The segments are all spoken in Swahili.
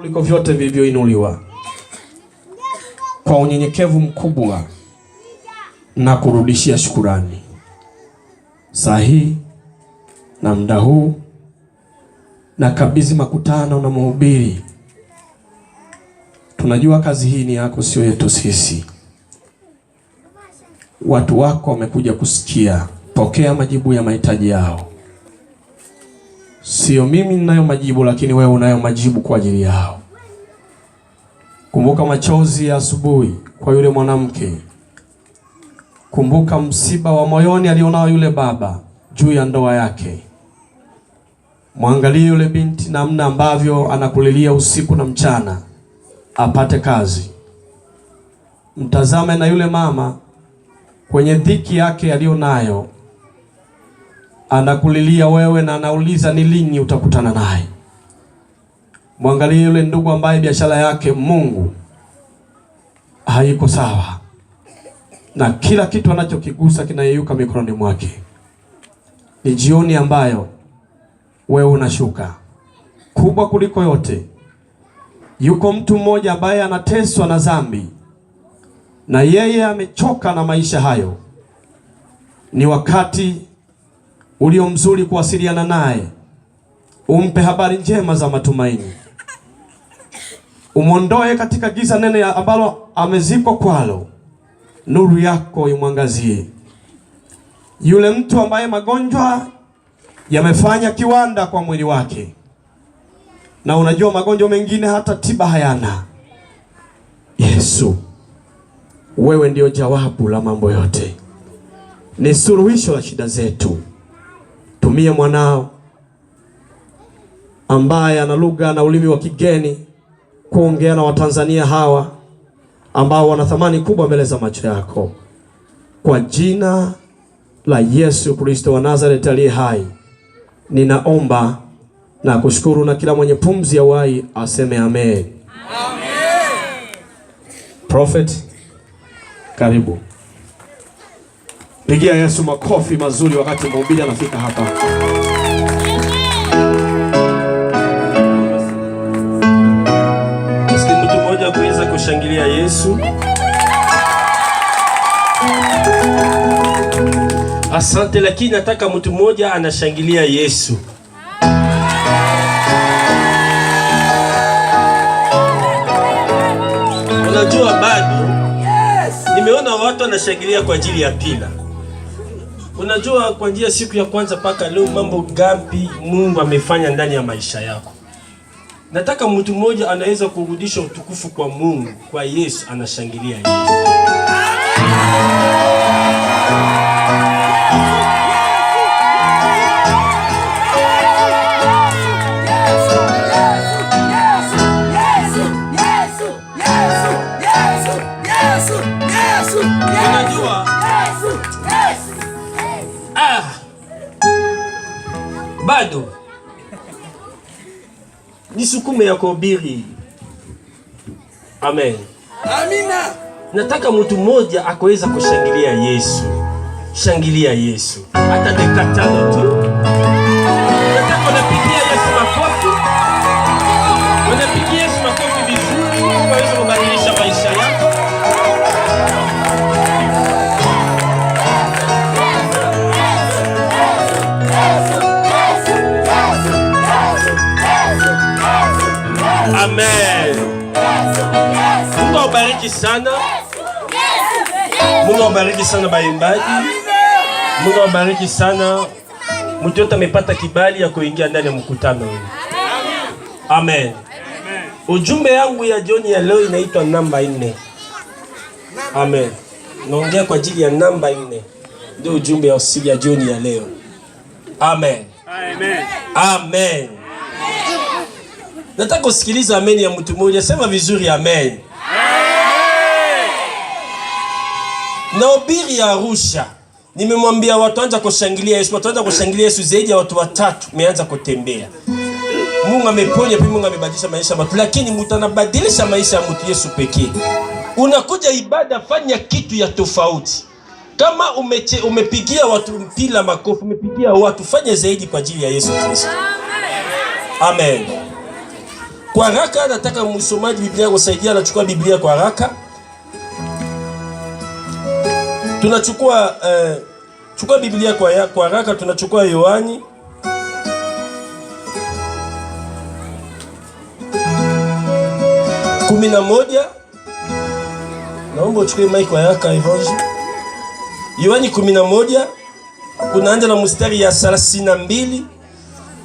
kuliko vyote vilivyoinuliwa, kwa unyenyekevu mkubwa na kurudishia shukurani. Sahi na muda huu na kabidhi makutano na mhubiri. Tunajua kazi hii ni yako, sio yetu sisi. Watu wako wamekuja kusikia. Pokea majibu ya mahitaji yao. Sio mimi ninayo majibu, lakini wewe unayo majibu kwa ajili yao. Kumbuka machozi ya asubuhi kwa yule mwanamke. Kumbuka msiba wa moyoni alionao yule baba juu ya ndoa yake. Mwangalie yule binti namna ambavyo anakulilia usiku na mchana apate kazi. Mtazame na yule mama kwenye dhiki yake alionayo, anakulilia wewe na anauliza ni lini utakutana naye. Mwangalie yule ndugu ambaye biashara yake Mungu haiko sawa, na kila kitu anachokigusa kinayeyuka mikononi mwake. Ni jioni ambayo wewe unashuka. Kubwa kuliko yote, yuko mtu mmoja ambaye anateswa na dhambi, na yeye amechoka na maisha hayo. Ni wakati ulio mzuri kuwasiliana naye, umpe habari njema za matumaini, umondoe katika giza nene ambalo amezikwa kwalo, nuru yako imwangazie. Yule mtu ambaye magonjwa yamefanya kiwanda kwa mwili wake, na unajua magonjwa mengine hata tiba hayana. Yesu, wewe ndio jawabu la mambo yote, ni suluhisho la shida zetu. Tumia mwanao ambaye ana lugha na ulimi wa kigeni kuongea na Watanzania hawa ambao wana thamani kubwa mbele za macho yako. Kwa jina la Yesu Kristo wa Nazareth aliye hai, ninaomba na kushukuru, na kila mwenye pumzi ya uhai aseme amen. Amen. Prophet, karibu. Pigia Yesu makofi mazuri wakati mhubiri anafika hapa. Msikie mtu mmoja kuweza kushangilia Yesu. Asante, lakini nataka mtu mmoja anashangilia Yesu. Unajua bado nimeona watu wanashangilia kwa ajili ya pila. Unajua kwa njia siku ya kwanza paka leo mambo gapi Mungu amefanya ndani ya maisha yako. Nataka mtu mmoja anaweza kurudisha utukufu kwa Mungu, kwa Yesu, anashangilia Yesu. Bado nisukume ya kuhubiri. Amen. Amina. Nataka mtu mmoja akaweza kushangilia Yesu. Shangilia Yesu hata dakika 5 tu. Nataka unapigia Yesu makofi. Unapigia Yesu makofi vizuri, unaweza kubadilisha maisha yako. Amen. Mungu awabariki sana. Mungu awabariki sana baimbaji. Mungu awabariki sana. Mtu yote amepata kibali ya kuingia ndani ya mkutano huu. Amen. Ujumbe yangu ya jioni ya leo inaitwa namba 4. Amen. Naongea kwa ajili ya namba 4. Ndio ujumbe ya usiku ya jioni ya leo. Amen. Amen. Amen. Nataka kusikiliza amen ya mtu mmoja. Sema vizuri amen. Amen. Nahubiri ya Arusha. Nimemwambia watu anza kushangilia Yesu. Watu anza kushangilia Yesu, zaidi ya watu 3 wameanza kutembea. Mungu ameponya, pia Mungu amebadilisha maisha ya watu. Lakini mtu anabadilisha maisha ya mtu Yesu pekee. Unakuja ibada, fanya kitu ya tofauti. Kama umepigia watu mpila makofi, umepigia watu, fanya zaidi kwa ajili ya Yesu Kristo. Amen. Kwa haraka nataka msomaji Biblia kusaidia anachukua Biblia kwa haraka. Tunachukua chukua Biblia kwa haraka, tunachukua Yohani 11. Naomba uchukue mic kwa haraka Ivonji. Yohani 11 kunaanza na mstari ya 32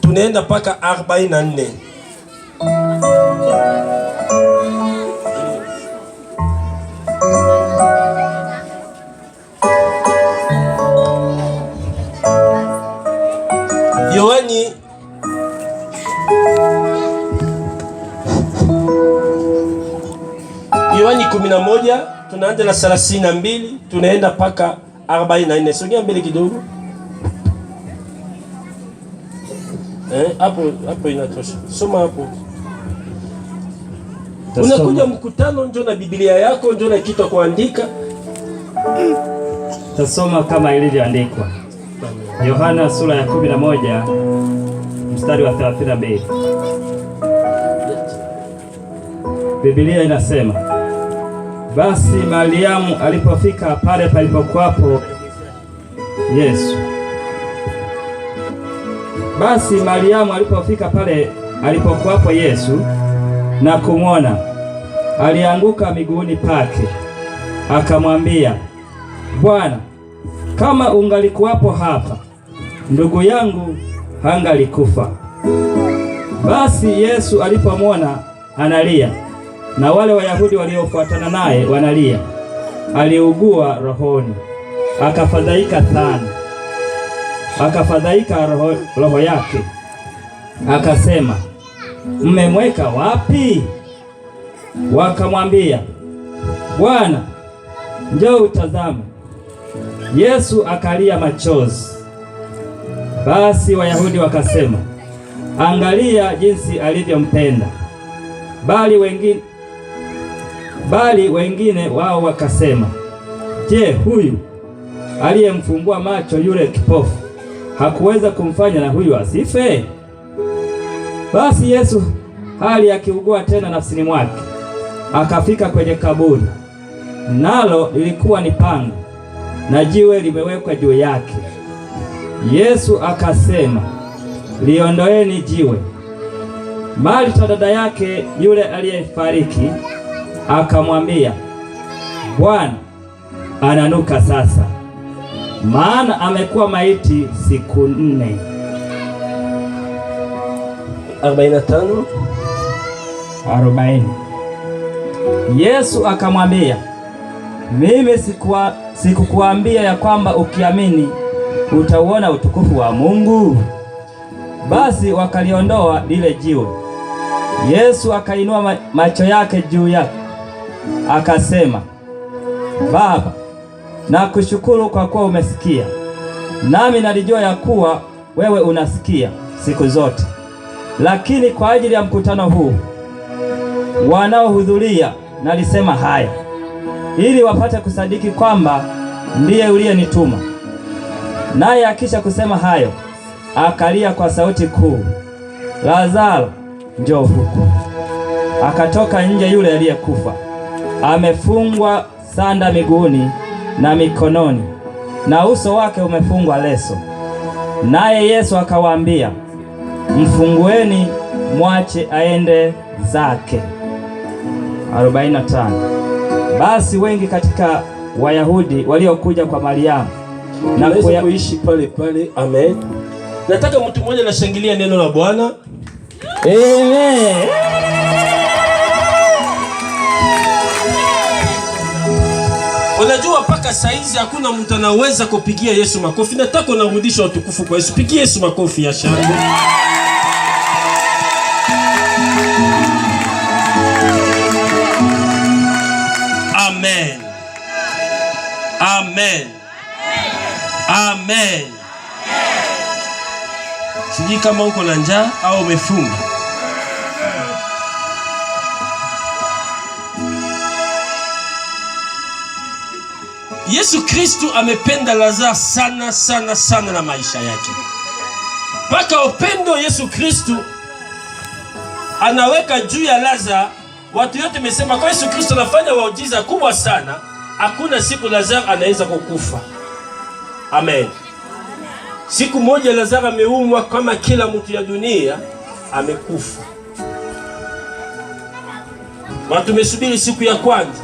tunaenda paka 44. Yohani Yohani 11 tunaanza na 32 tunaenda paka 44. Sogea mbele kidogo. Hapo inatosha. Soma hapo. Unakuja mkutano, njoo na Biblia yako, njoo na kitu kuandika. Tasoma kama ilivyoandikwa. Yohana sura ya 11 mstari wa 32. Biblia inasema, basi Mariamu alipofika pale palipokuwapo Yesu. Basi Mariamu alipofika pale alipokuwapo Yesu na kumwona, alianguka miguuni pake, akamwambia, Bwana, kama ungalikuwapo hapa, ndugu yangu hangalikufa. Basi Yesu alipomwona analia na wale Wayahudi waliofuatana naye wanalia, aliugua rohoni, akafadhaika sana, akafadhaika roho yake, akasema, mmemweka wapi? Wakamwambia, Bwana, njoo utazame. Yesu akalia machozi. Basi Wayahudi wakasema, angalia jinsi alivyompenda. Bali wengine wao wakasema, je, huyu aliyemfumbua macho yule kipofu hakuweza kumfanya na huyu asife? Basi Yesu hali akiugua tena nafsini mwake, akafika kwenye kaburi, nalo lilikuwa ni pango na jiwe limewekwa juu yake. Yesu akasema, liondoeni jiwe. Marta dada yake yule aliyefariki akamwambia, Bwana, ananuka sasa, maana amekuwa maiti siku 4. 40. Yesu akamwambia, mimi sikukuambia ya kwamba ukiamini utauona utukufu wa Mungu? Basi wakaliondoa lile jiwe. Yesu akainua macho yake juu yake, akasema, Baba, nakushukuru kwa kuwa umesikia, nami nalijua ya kuwa wewe unasikia siku zote. Lakini kwa ajili ya mkutano huu wanaohudhuria nalisema haya, ili wapate kusadiki kwamba ndiye uliyenituma. Naye akisha kusema hayo, akalia kwa sauti kuu, Lazaro, njoo huku. Akatoka nje yule aliyekufa, amefungwa sanda miguuni na mikononi, na uso wake umefungwa leso. Naye Yesu akawaambia, mfungueni, mwache aende zake. 45. Basi wengi katika Wayahudi waliokuja kwa Mariamu na kuishi pale pale. Amen. Nataka mtu mmoja anashangilia neno la Bwana. Amen. Unajua paka saizi hakuna mtu anaweza kupigia Yesu makofi. Nataka unarudisha utukufu kwa Yesu. Pigie Yesu makofi ya shangwe. Amen. Amen. Amen. Sijui kama uko na njaa au umefunga. Yesu Kristu amependa Lazaro sana sana sana na maisha yake. Paka upendo Yesu Kristu anaweka juu ya Lazaro. Watu yote wamesema kwa Yesu Kristo anafanya waujiza kubwa sana. Hakuna siku Lazaro anaweza kukufa. Amen. Siku moja Lazaro ameumwa kama kila mtu ya dunia, amekufa. Watu mesubiri siku ya kwanza,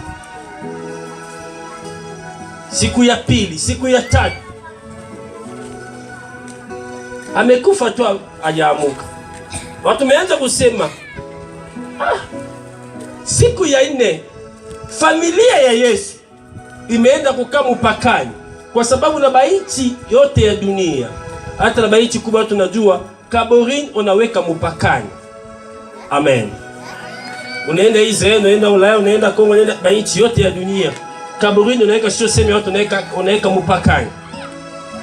siku ya pili, siku ya tatu, amekufa tu, hajaamuka. Watu meanza kusema siku ya 4 familia ya Yesu imeenda kukaa mpakani, kwa sababu na bainchi yote ya dunia, hata na bainchi kubwa tunajua kaburini unaweka mpakani. Amen. Unaenda Israeli, unaenda Ulaya, unaenda Kongo, unaenda bainchi yote ya dunia, kaburini unaweka, sio sema watu unaweka mpakani.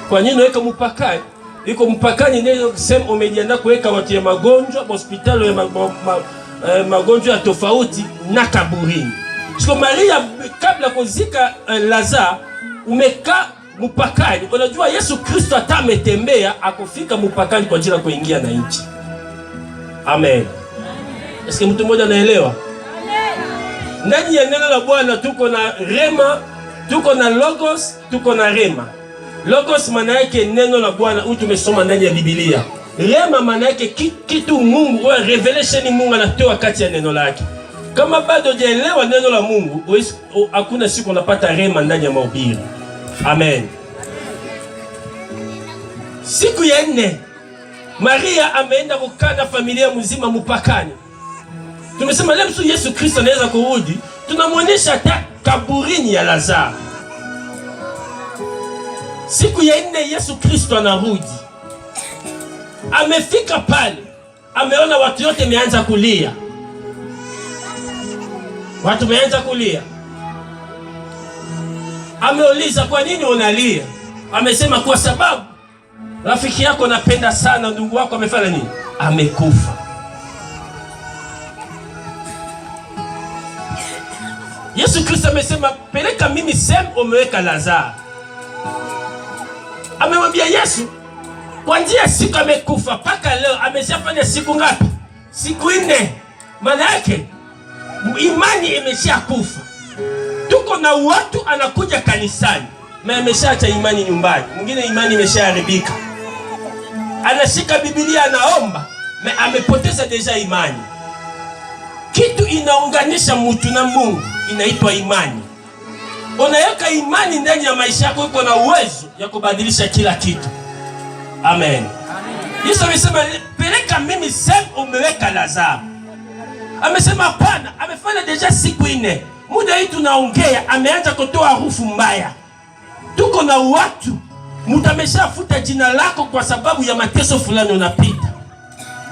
Kwa nini unaweka mpakani? Iko mpakani ndio sema umejiandaa kuweka watu ya magonjwa, hospitali ya magonjwa ya tofauti na kaburini. Sio Maria kabla kuzika Lazaro umekaa mpakani. Unajua Yesu Kristo hata ametembea akufika mpakani kwa ajili ya kuingia na nchi. Amen. Eske mtu mmoja anaelewa? Ndani ya neno la Bwana tuko na rema, tuko na logos, tuko na rema. Logos maana yake neno la Bwana, tumesoma ndani ya Biblia. Rema maana yake kitu Mungu, wa revelation Mungu anatoa kati ya neno lake. Kama bado hujaelewa neno la Mungu, hakuna siku unapata rema ndani ya mahubiri. Amen. Siku ya 4 Maria ameenda kukaa na familia mzima mpakani. Tumesema leo Yesu Kristo anaweza kurudi, tunamuonyesha hata kaburini ya Lazaro. Siku ya 4 Yesu Kristo anarudi. Amefika pale, ameona watu yote wameanza kulia. Watu wameanza kulia. Ameuliza, kwa nini unalia? Amesema kwa sababu rafiki yako napenda sana, ndugu wako amefanya nini? Amekufa. Yesu Kristo amesema peleka mimi sehemu umeweka Lazaro. Amemwambia Yesu, kuanzia siku amekufa paka leo ameshafanya siku ngapi? Siku 4. Maana yake imani imeshakufa. Tuko na watu anakuja kanisani na ameshaacha imani nyumbani. Mwingine imani imeshaharibika. Anashika Biblia anaomba na amepoteza deja imani. Kitu inaunganisha mtu na Mungu inaitwa imani. Unaweka imani ndani ya maisha yako, uko na uwezo ya kubadilisha kila kitu. Amen. Yesu amesema peleka mimi sehemu umeweka Lazaro. Amesema hapana, amefanya deja siku 4. Muda hii tunaongea ameanza kutoa harufu mbaya. Tuko na watu mtameshafuta jina lako kwa sababu ya mateso fulani unapita,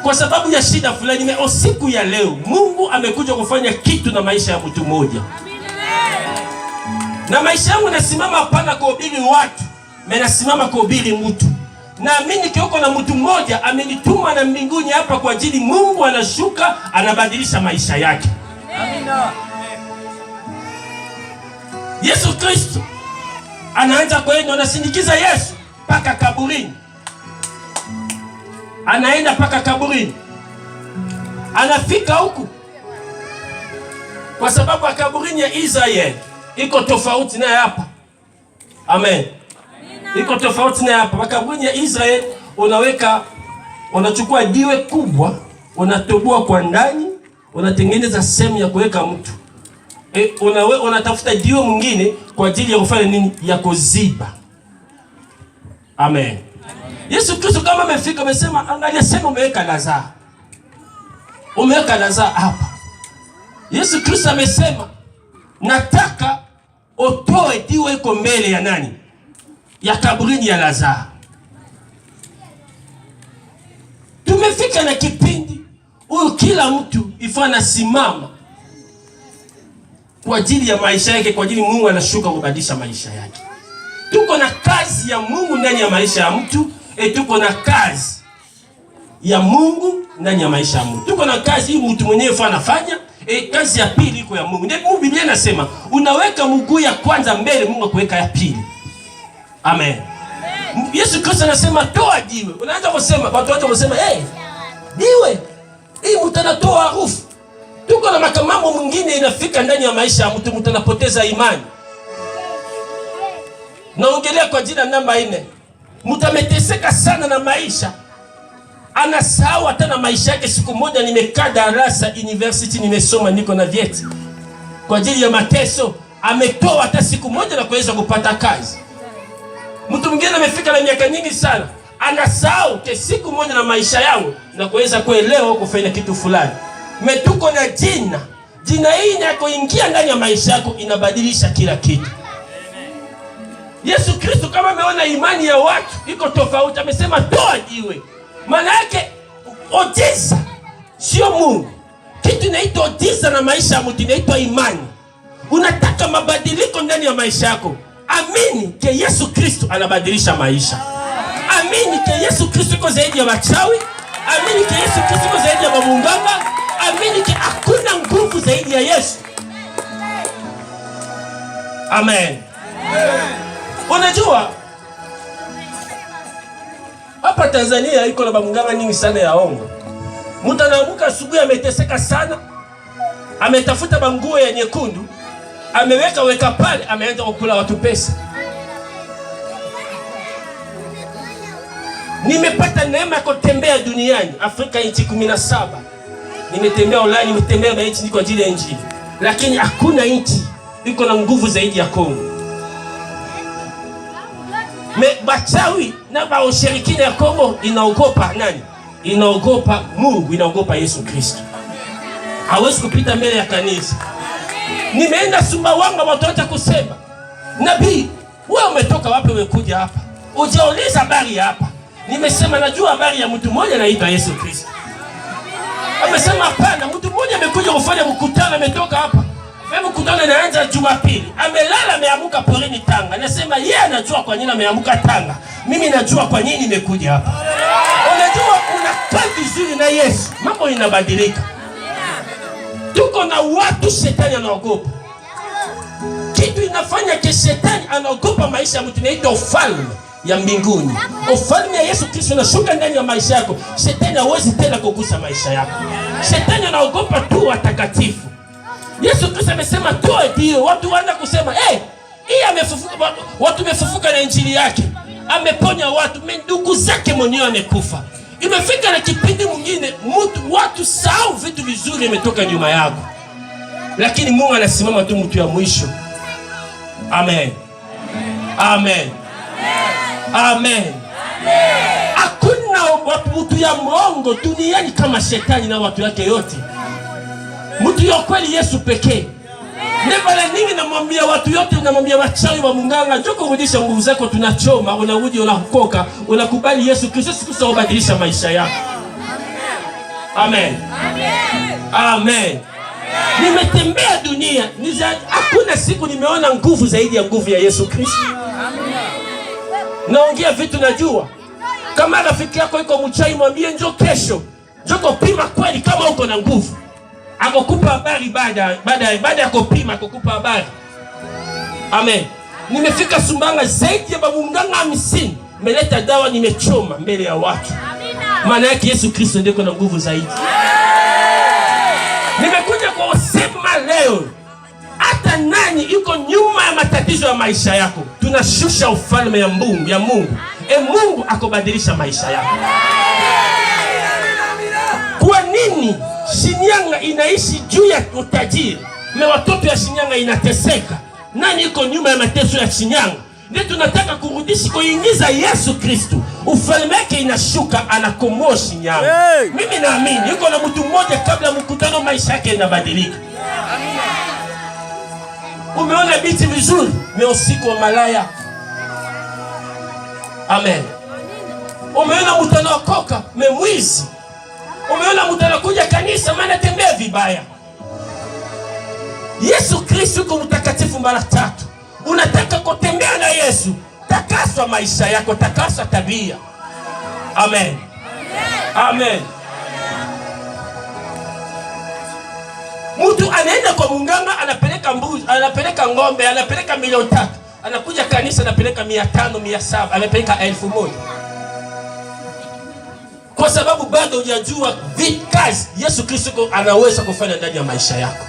kwa sababu ya shida fulani. Siku ya leo Mungu amekuja kufanya kitu na maisha ya mtu mmoja. Na maisha yangu nasimama hapana kuhubiri watu, nasimama kuhubiri mtu. Naamini kioko na mtu mmoja amenituma na mbinguni hapa kwa ajili Mungu anashuka anabadilisha maisha yake. Amina. Yesu Kristo anaanza kwenda, anasindikiza Yesu paka kaburini. Anaenda paka kaburini. Anafika huku kwa sababu kaburini ya Israeli iko tofauti na hapa. Amen. Iko tofauti na hapa. Kaburini ya Israeli unachukua diwe kubwa, unatoboa kwa ndani, unatengeneza sehemu ya kuweka mtu. Unatafuta diwe mwingine kwa ajili ya kufanya nini? Ya kuziba. Amen. Yesu Kristo kama amefika amesema, angalia sema umeweka Lazaro. Umeweka Lazaro hapa. Yesu Kristo amesema nataka utoe diwe iko mbele ya nani? Ya kaburini ya Lazaro. Tumefika na kipindi huyu kila mtu ifana simama kwa ajili ya maisha yake, kwa ajili Mungu anashuka kubadilisha maisha yake. Tuko na kazi ya Mungu ndani ya maisha ya mtu, tuko na kazi ya Mungu ndani ya maisha ya mtu. Tuko na kazi hii mtu mwenyewe anafanya, kazi ya pili iko ya Mungu. Ndio Biblia inasema unaweka mguu ya kwanza mbele, Mungu akuweka ya pili. Amen. Yesu Kristo anasema toa diwe. Unaanza kusema, watu wote wasema, diwe. Hii mtu anatoa harufu. Tuko na makamambo mwingine inafika ndani ya maisha ya mtu anapoteza imani. Naongelea kwa jina namba 4. Mtu ameteseka sana na maisha. Anasahau hata na maisha yake. Siku moja nimekaa darasa university, nimesoma, niko na vyeti. Kwa ajili ya mateso, ametoa hata siku moja na kuweza kupata kazi. Mtu mwingine amefika na miaka nyingi sana, anasahau ke siku moja na maisha yangu na kuweza kuelewa kufanya kitu fulani. Metuko na jina. Jina hii inapoingia ndani ya maisha yako inabadilisha kila kitu. Yesu Kristo kama ameona imani ya watu iko tofauti, amesema toa jiwe. Maana yake ojiza sio Mungu. Kitu inaitwa ojiza na maisha ya mtu inaitwa imani. Unataka mabadiliko ndani ya maisha yako, amini ke Yesu Kristo anabadilisha maisha. Amini ke Yesu Kristo iko zaidi ya wachawi. Amini ke Yesu Kristo iko zaidi ya mabunganga. Amini ke hakuna nguvu zaidi ya Yesu. Amen. Unajua hapa Tanzania iko na mabunganga nyingi sana ya ongo. Mtu anaamka asubuhi ameteseka sana, ametafuta banguo ya nyekundu, ameweka pale, ameanza kukula watu pesa. Nimepata neema ya kutembea duniani, Afrika nchi 17. Nimetembea Ulaya, nimetembea nchi niko ajili ya Injili. Lakini hakuna nchi iko na nguvu zaidi ya Kongo. Bachawi na ushirikina ya Kongo inaogopa nani? Inaogopa Mungu, inaogopa Yesu Kristo. Hawezi kupita mbele ya kanisa. Nimeenda Sumbawanga, watu kusema, nabii, wewe umetoka wapi umekuja hapa? Ujauliza habari hapa. Nimesema najua habari ya mtu mmoja anaitwa Yesu Kristo. Amesema hapana, mtu mmoja amekuja kufanya mkutano, ametoka hapa. Mimi mkutano inaanza Jumapili. Amelala ameamuka porini Tanga. Anasema yeye anajua kwa nini ameamuka Tanga. Mimi najua kwa nini nimekuja hapa. Unajua unakaa vizuri na Yesu, mambo inabadilika. Tuko na watu shetani anaogopa. Kitu inafanya ke shetani anaogopa maisha ya mtu inaitwa ufalme ya mbinguni. Ufalme ya Yesu Kristo unashuka ndani ya maisha yako. Shetani hawezi tena kugusa maisha yako. Shetani anaogopa tu watakatifu. Yesu Kristo amesema toe ndio. Watu waanza kusema hii amefufuka, watu wamefufuka na injili yake. Ameponya watu, ndugu zake mwenyewe amekufa. Imefika na kipindi mwingine watu sahau vitu vizuri imetoka nyuma yako. Lakini Mungu anasimama tu mtu ya mwisho. Amen. Amen. Amen. Hakuna mtu ya mwongo duniani kama shetani na watu yake yote. Mtu ya kweli Yesu pekee. Nebala nini namwambia watu yote, namwambia wachawi wa munganga, njoo kurudisha nguvu zako, tunachoma, unarudi unakoka, unakubali Yesu Kristo, siku kubadilisha maisha yako. Amen. Amen. Nimetembea dunia, hakuna siku nimeona nguvu zaidi ya nguvu ya Yesu Kristo. Naongea vitu najua. Kama rafiki yako iko mchai, mwambie njoo kesho. Njoo kupima kweli kama uko na nguvu. Akukupa habari baada ya kupima kukupa habari. Amen. Nimefika Sumbanga zaidi ya babunganga 50. Meleta dawa nimechoma mbele ya watu. Maana yake Yesu Kristo ndiye kuna nguvu zaidi. Nimekuja kwa usema leo. Hata nani yuko nyuma ya matatizo ya maisha yako, tunashusha ufalme ya Mungu. Mungu akubadilisha maisha yako. Kwa nini Shinyanga inaishi juu ya utajiri? Watoto ya Shinyanga inateseka. Nani yuko nyuma ya mateso ya Shinyanga? Ndio tunataka kurudisha kuingiza Yesu Kristo. Ufalme wake inashuka, anakomoa Shinyanga. Mimi naamini yuko na mtu mmoja kabla mkutano maisha yake inabadilika. Umeona biti vizuri, usiku wa malaya. Amen. Umeona mtu anaokoka, mwizi. Umeona mtu anakuja kanisa maana tembea vibaya. Yesu Kristo yuko mtakatifu mara 3. Unataka kutembea na Yesu, takaswa maisha yako, takaswa tabia. Amen. Amen. Mtu anaenda kwa munganga, anapeleka mbuzi, anapeleka ng'ombe, anapeleka 300,000. Anakuja kanisa anapeleka 500, 700, amepeleka 1000. kwa sababu bado hujajua kazi Yesu Kristo anaweza kufanya ndani ya maisha yako.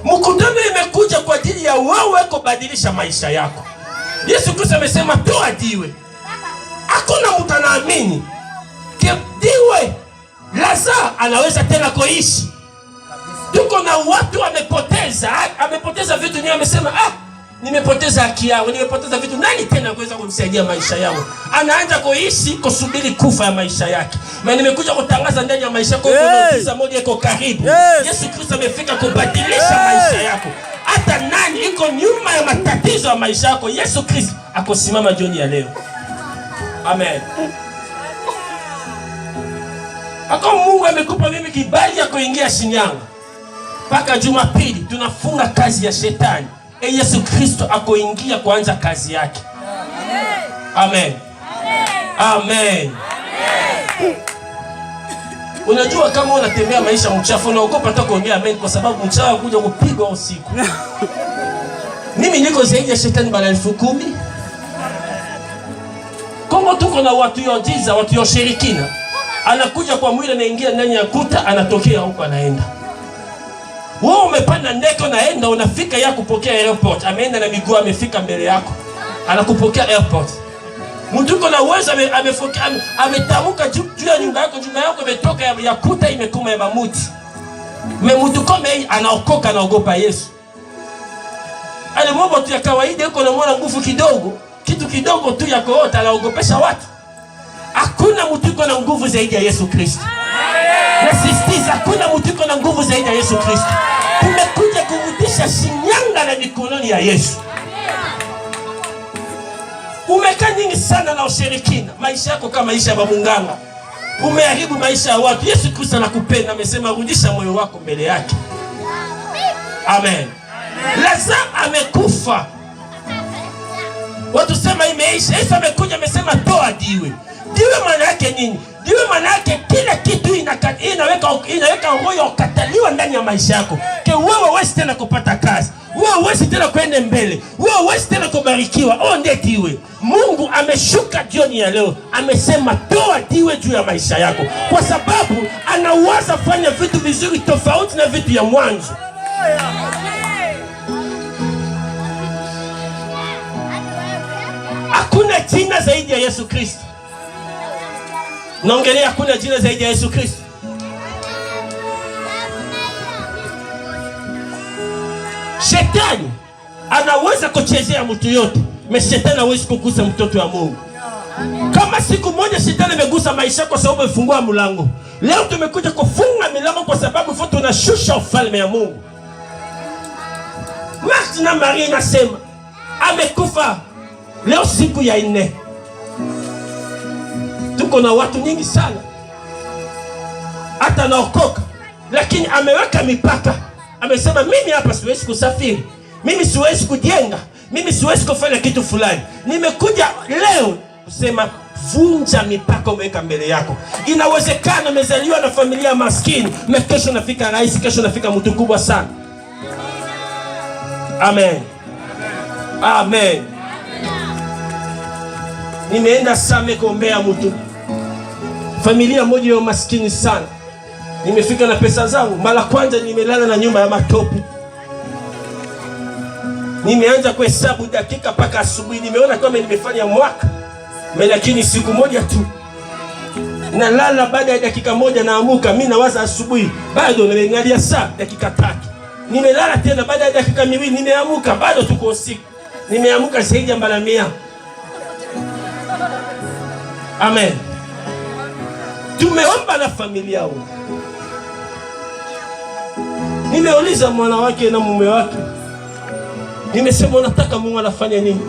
Mkutano imekuja kwa ajili ya wewe kubadilisha maisha yako. Yesu Kristo amesema toa diwe. Hakuna mtu anaamini diwe Lazaro anaweza tena kuishi. Tuko na watu amepoteza vitu, ni amesema nimepoteza haki yangu, nimepoteza vitu, nani tena kuweza kumsaidia maisha yangu? Anaanza kuishi kusubiri kufa ya maisha yake. Na nimekuja kutangaza ndani ya maisha yako kuna giza moja iko karibu. Yesu Kristo amefika kubadilisha maisha yako. Hata nani iko nyuma ya matatizo ya maisha yako, Yesu Kristo akosimama jioni ya leo. Amen. Ako Mungu amekupa mimi kibali ya kuingia Shinyanga. Paka Jumapili tunafunga kazi ya shetani. Yesu Kristo akoingia kuanza kazi yake. Amen. Amen. Unajua kama unatembea maisha mchafu unaogopa hata kuongea amen kwa sababu mchawi kuja kupigwa usiku. Mimi niko zaidi ya shetani bala 10,000. Kongo tuko na watu yojiza, watu yoshirikina. Anakuja kwa mwili anaingia ndani ya kuta, anatokea huko anaenda. Wewe umepanda ndege unaenda, unafika ya kupokea airport. Ameenda na miguu amefika mbele yako. Anakupokea airport. Mtu uko na uwezo ametamuka juu ya nyumba yako imetoka ya kuta imekuma ya mamuti. Mtu kama yeye anaokoka, anaogopa Yesu. Ale mambo tu ya kawaida yuko na mwana nguvu kidogo, kitu kidogo tu ya koota anaogopesha watu. Hakuna mtu yuko na nguvu zaidi ya Yesu Kristo. Nasisitiza hakuna mtu yuko na nguvu zaidi ya Yesu Kristo. Tumekuja kurudisha Shinyanga na mikononi ya Yesu. Umekaa nyingi sana na ushirikina. Maisha yako kama maisha ya munganga. Umeharibu maisha ya watu. Yesu Kristo anakupenda, amesema rudisha moyo wako mbele yake. Amen. Lazaro amekufa. Watu sema imeisha. Yesu amekuja amesema toa diwe. Diwe maana yake nini? Diwe maana yake kila kitu inaweka roho ukataliwa ndani ya maisha yako. Ke wewe huwezi tena kupata kazi. Wewe huwezi tena kwenda mbele. Wewe huwezi tena kubarikiwa. Ndiye diwe. Mungu ameshuka jioni ya leo. Amesema toa diwe juu ya maisha yako. Kwa sababu anawaza fanya vitu vizuri tofauti na vitu ya mwanzo. Hakuna jina zaidi ya Yesu Kristo. Naongelea hakuna jina zaidi ya Yesu Kristo. Shetani anaweza kuchezea mtu yote, na shetani hawezi kugusa mtoto wa Mungu. Kama siku moja shetani amegusa maisha kwa sababu amefungua mlango, leo tumekuja kufunga milango kwa sababu foto tunashusha ufalme ya Mungu. Martha na Maria nasema amekufa leo siku ya 4. Tuko na watu nyingi sana hata naokoka, lakini ameweka mipaka. Amesema mimi hapa siwezi kusafiri, mimi siwezi kujenga, mimi siwezi kufanya kitu fulani. Nimekuja leo kusema vunja mipaka umeweka mbele yako. Inawezekana umezaliwa na familia maskini, kesho nafika rais, kesho nafika mtu kubwa sana. Amen. Amen. Nimeenda Same kuombea mtu, familia moja ya maskini sana. Nimefika na pesa zangu, mara kwanza nimelala na nyumba ya matope. Nimeanza kuhesabu dakika mpaka asubuhi, nimeona kama nimefanya mwaka. Lakini siku moja tu nalala, baada ya dakika moja naamuka. Mimi nawaza asubuhi, bado nimeangalia saa dakika 3. Nimelala tena, baada ya dakika 2 nimeamuka, bado tuko usiku. Nimeamuka zaidi ya mara 100. Amen. Tumeomba na familia yao. Nimeuliza mwana wake na mume wake. Nimesema unataka Mungu anafanya nini?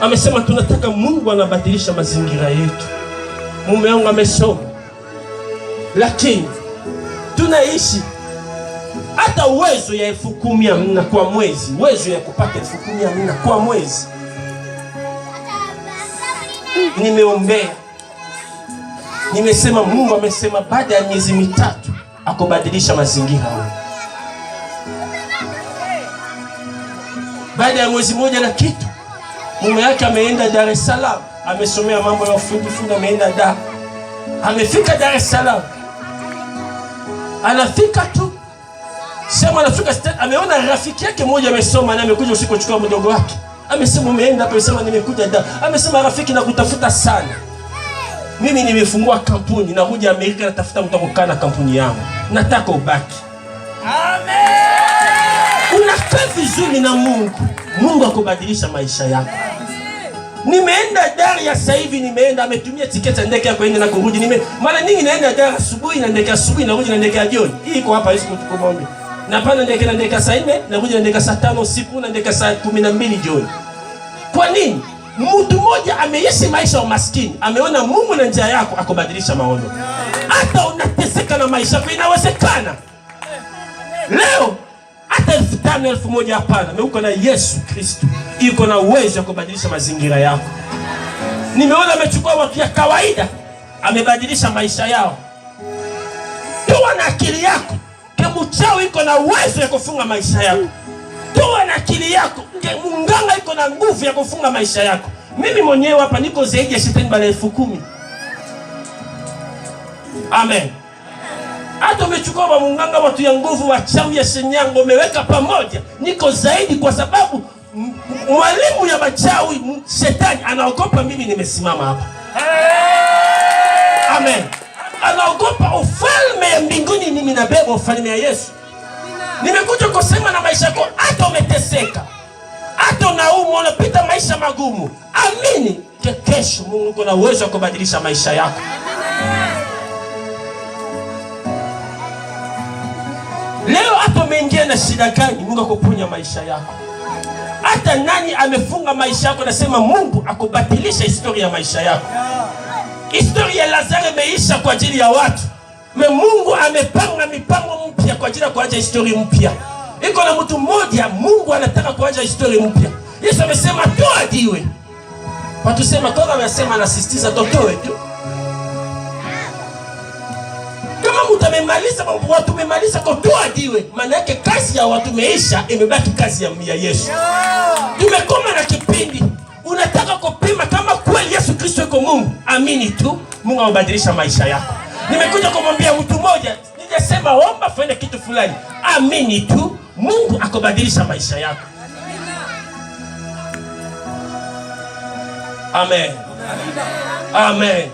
Amesema tunataka Mungu anabadilisha mazingira yetu. Mume wangu amesoma, lakini tunaishi hata uwezo ya 10,000 kwa mwezi. Uwezo ya kupata 10,000 kwa mwezi. Nimeombea. Nimesema Mungu amesema baada ya miezi 3 akubadilisha mazingira. Baada ya mwezi moja na kitu, mume yake ameenda Dar es Salaam, amesomea mambo ya ufundi, ameenda Dar. Amefika Dar es Salaam. Anafika tu. Sema anafika state, ameona rafiki yake mmoja amesoma na amekuja usiku kuchukua mdogo wake. Amesema umeenda hapo, amesema nimekuja da. Amesema rafiki nakutafuta sana. Mimi nimefungua kampuni na kuja Amerika natafuta mtu kukaa na kampuni yangu. Nataka ubaki. Amen. Unakaa vizuri na Mungu. Mungu akubadilisha maisha yako. Nimeenda Dar ya sasa hivi, nimeenda ametumia tiketi ya ndege ya kwenda na kurudi. Mara nyingi naenda Dar asubuhi na ndege asubuhi na kurudi na ndege ya jioni. Hii iko hapa Yesu tukomombe. Na pana ndege saa 4 na kuja ndege saa 5 usiku na ndege saa 12 jioni. Kwa nini? Mtu mmoja ameishi maisha ya maskini, ameona Mungu na njia yako akubadilisha maono. Hata unateseka na maisha yako inawezekana. Leo hata 5,000 1,000 hapana, uko na Yesu Kristo. Yuko na uwezo wa kubadilisha mazingira yako. Nimeona amechukua watu ya kawaida, amebadilisha maisha yao. Toa na akili yako. Mchawi iko na uwezo ya kufunga maisha yako. Toa na akili yako. Munganga iko na nguvu ya kufunga maisha yako. Mimi mwenyewe hapa niko zaidi ya shetani bale 10,000. Amen. Hata umechukua wa munganga watu ya nguvu wachawi ya Shinyanga umeweka pamoja, niko zaidi kwa sababu mwalimu ya machawi shetani anaogopa mimi nimesimama hapa. Amen. Anaogopa ufalme ya mbinguni, mimi nabeba ufalme ya Yesu. Nimekuja kusema na maisha yako, hata umeteseka, hata unaumwa, unapita maisha magumu, amini kesho Mungu yuko na uwezo wa kubadilisha maisha yako. Leo hata umeingia na shida gani, Mungu akuponya maisha yako. Hata nani amefunga maisha yako, nasema Mungu akubadilisha historia ya maisha yako. Historia ya Lazaro imeisha kwa ajili ya watu. Mungu amepanga mipango mpya kwa ajili ya kuacha historia mpya. Iko na mtu mmoja Mungu anataka kuacha historia mpya. Yesu amesema toa diwe. Watu sema toa, amesema anasisitiza totoe tu. Kama mtu amemaliza watu wamemaliza kutoa diwe, maana yake kazi ya watu imeisha, imebaki kazi ya Yesu. Tumekoma na kipindi. Unataka kupima kama kweli Yesu Kristo yuko Mungu, amini tu, Mungu anabadilisha maisha yako. Nimekuja kumwambia mtu mmoja, ningesema omba fanya kitu fulani, amini tu, Mungu akubadilisha maisha yako. Amen. Amen.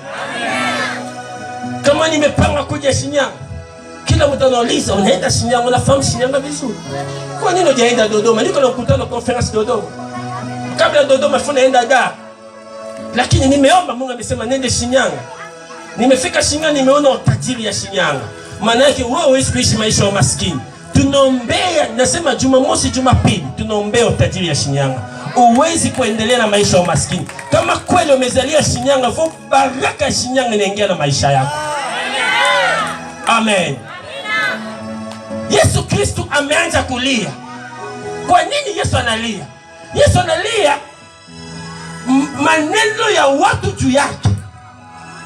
Kama nimepanga kuja Shinyanga, kila mtu anauliza unaenda Shinyanga, unafahamu Shinyanga vizuri? Kwa nini hujaenda Dodoma? Niko na mkutano conference Dodoma. Kabla Dodoma funaenda Dar. Lakini nimeomba Mungu amesema nende Shinyanga. Nimefika Shinyanga, nimeona utajiri ya Shinyanga. Maana yake wewe huwezi kuishi maisha ya maskini. Tunaombea, nasema Jumamosi, Jumapili, tunaombea utajiri ya Shinyanga. Uwezi kuendelea na maisha ya maskini. Kama kweli umezalia Shinyanga, baraka ya Shinyanga inaingia na maisha yako. Amen. Yesu Kristo ameanza kulia. Kwa nini Yesu analia? Yesu analia maneno ya watu juu yake.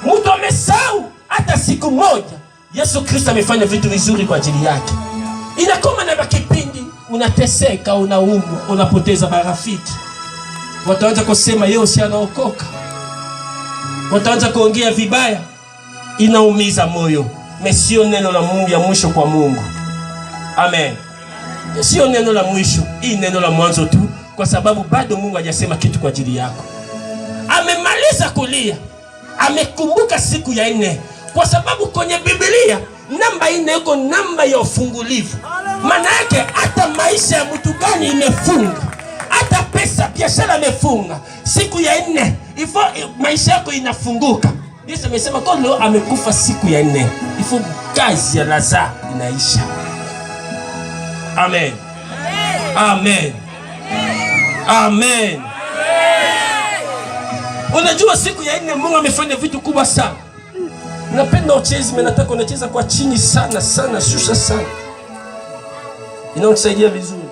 Mtu amesahau hata siku moja Yesu Kristo amefanya vitu vizuri kwa ajili yake. Inakoma na kipindi unateseka, unaumwa, unapoteza marafiki. Wataanza kusema yeye si anaokoka. Wataanza kuongea vibaya. Inaumiza moyo. Sio neno la Mungu ya mwisho kwa Mungu. Amen. Sio neno la mwisho, hii neno la mwanzo tu, kwa sababu bado Mungu hajasema kitu kwa ajili yako. Amemaliza kulia. Amekumbuka siku ya 4. Kwa sababu kwenye Biblia namba 4 iko namba ya ufungulivu. Maana yake hata maisha ya mtu gani imefunga, hata pesa, biashara imefunga, siku ya 4 ifo maisha yako inafunguka. Yesu amesema kwa leo amekufa siku ya 4, ifo kazi ya Lazaro inaisha. Amen. Amen. Amen. Unajua siku ya 4 Mungu amefanya vitu kubwa sana. Napenda uchezi, mimi nataka unacheza kwa chini sana sana, shusha sana. Inakusaidia vizuri.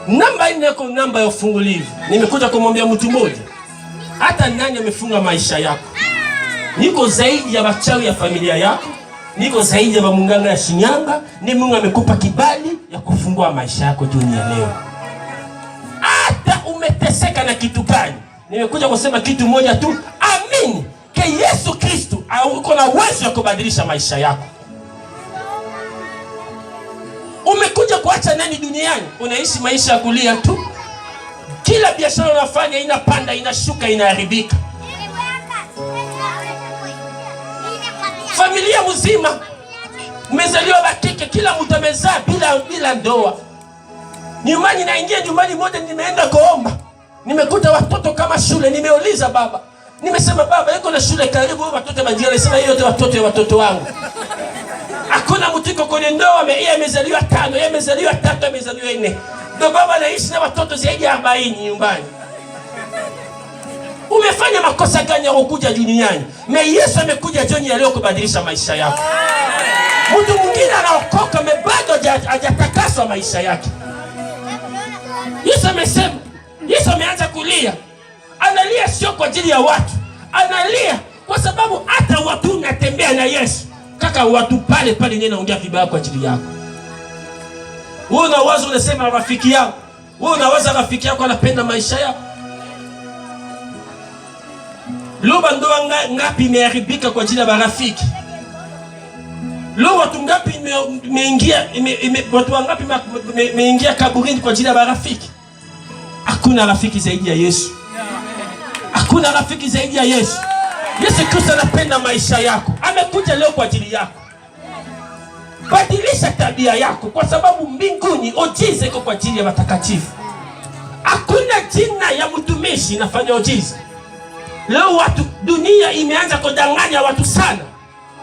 Namba 4 yako namba ya ufungulivu. Nimekuja kumwambia mtu mmoja, hata nani amefunga maisha yako. Niko zaidi ya wachawi ya familia yako. Niko zaidi ya munganga ya Shinyanga. Ni Mungu amekupa kibali ya kufungua maisha yako dunia leo. Hata umeteseka na kitu gani, nimekuja kusema kitu moja tu, amini Manake Yesu Kristo uko na uwezo wa kubadilisha maisha yako. Umekuja kuacha nani duniani? Unaishi maisha ya kulia tu. Kila biashara unafanya inapanda, inashuka, inaharibika. Familia mzima umezaliwa bakike, kila mtu amezaa bila ndoa. Nyumbani naingia nyumbani moja, nimeenda kuomba, nimekuta watoto kama shule. Nimeuliza baba, nimesema baba, yuko na shule karibu, watoto majirani. Sema hiyo yote watoto wangu. Hakuna mtu yuko kwenye ndoa, yeye amezaliwa 5, yeye amezaliwa 3, amezaliwa 4. Ndio baba anaishi na watoto zaidi ya 40 nyumbani. Umefanya makosa gani ya kukuja duniani? Yesu amekuja jioni ya leo kubadilisha maisha yako. Mtu mwingine anaokoka bado hajatakaswa maisha yake. Yesu amesema, Yesu ameanza kulia. Analia sio kwa ajili ya watu. Analia kwa sababu hata watu natembea na Yesu. Kaka, watu pale nini naongea vibaya kwa ajili yako. Wewe unawaza unasema rafiki yako. Wewe unawaza rafiki yako anapenda maisha yako. Leo ndoa ngapi imeharibika kwa ajili ya marafiki? Leo watu ngapi watu wangapi imeingia kaburini kwa ajili ya marafiki? Hakuna rafiki zaidi ya Yesu. Hakuna rafiki zaidi ya Yesu. Yesu Kristo anapenda maisha yako. Amekuja leo kwa ajili yako. Badilisha tabia yako, kwa sababu mbinguni ojize iko kwa ajili ya watakatifu. Hakuna jina ya mtumishi inafanya ojize. Leo dunia imeanza kudanganya watu sana.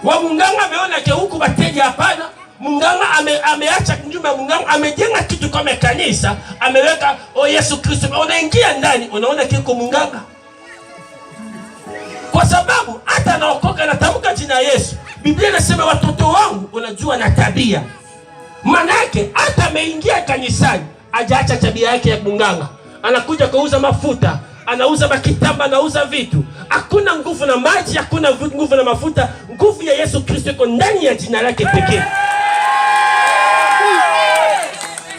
Wa munganga ameona ke huku wateja hapana. Munganga ameacha nyumba ya munganga, amejenga kitu kama kanisa, ameweka Yesu Kristo. Unaingia ndani unaona kiko munganga. Kwa sababu hata anaokoka anatamka jina Yesu. Biblia inasema watoto wangu unajua na tabia. Manake hata ameingia kanisani, hajaacha tabia yake ya munganga. Anakuja kuuza mafuta, anauza makitamba, anauza vitu. Hakuna nguvu na maji, hakuna nguvu na mafuta. Nguvu ya Yesu Kristo iko ndani ya jina lake pekee.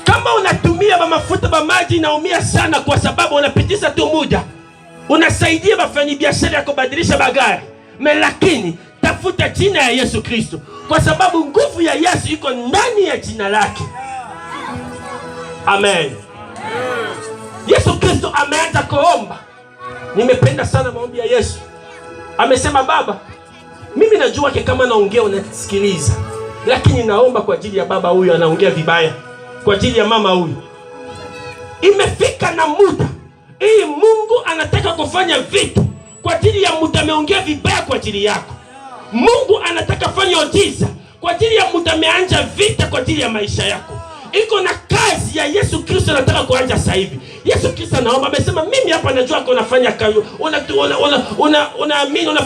Kama unatumia mafuta maji, inaumia sana, kwa sababu unapitisha tu muda. Unasaidia wafanyabiashara ya kubadilisha magari. Lakini tafuta jina ya Yesu Kristo, kwa sababu nguvu ya Yesu iko ndani ya jina lake. Amen. Yesu Kristo ameanza kuomba. Nimependa sana maombi ya Yesu. Amesema, Baba, mimi najua kama naongea unasikiliza, lakini naomba kwa ajili ya baba huyu anaongea vibaya, kwa ajili ya mama huyu. Imefika na muda hii Mungu anataka kufanya vitu kwa ajili ya mtu ameongea vibaya kwa ajili yako. Mungu anataka fanya ojiza kwa ajili ya mtu ameanja vita kwa ajili ya maisha yako. Iko na kazi ya Yesu Kristo anataka kuanza sasa hivi. Yesu Kristo anaomba, amesema mimi hapa najua unafanya kazi. Unaamini unafanya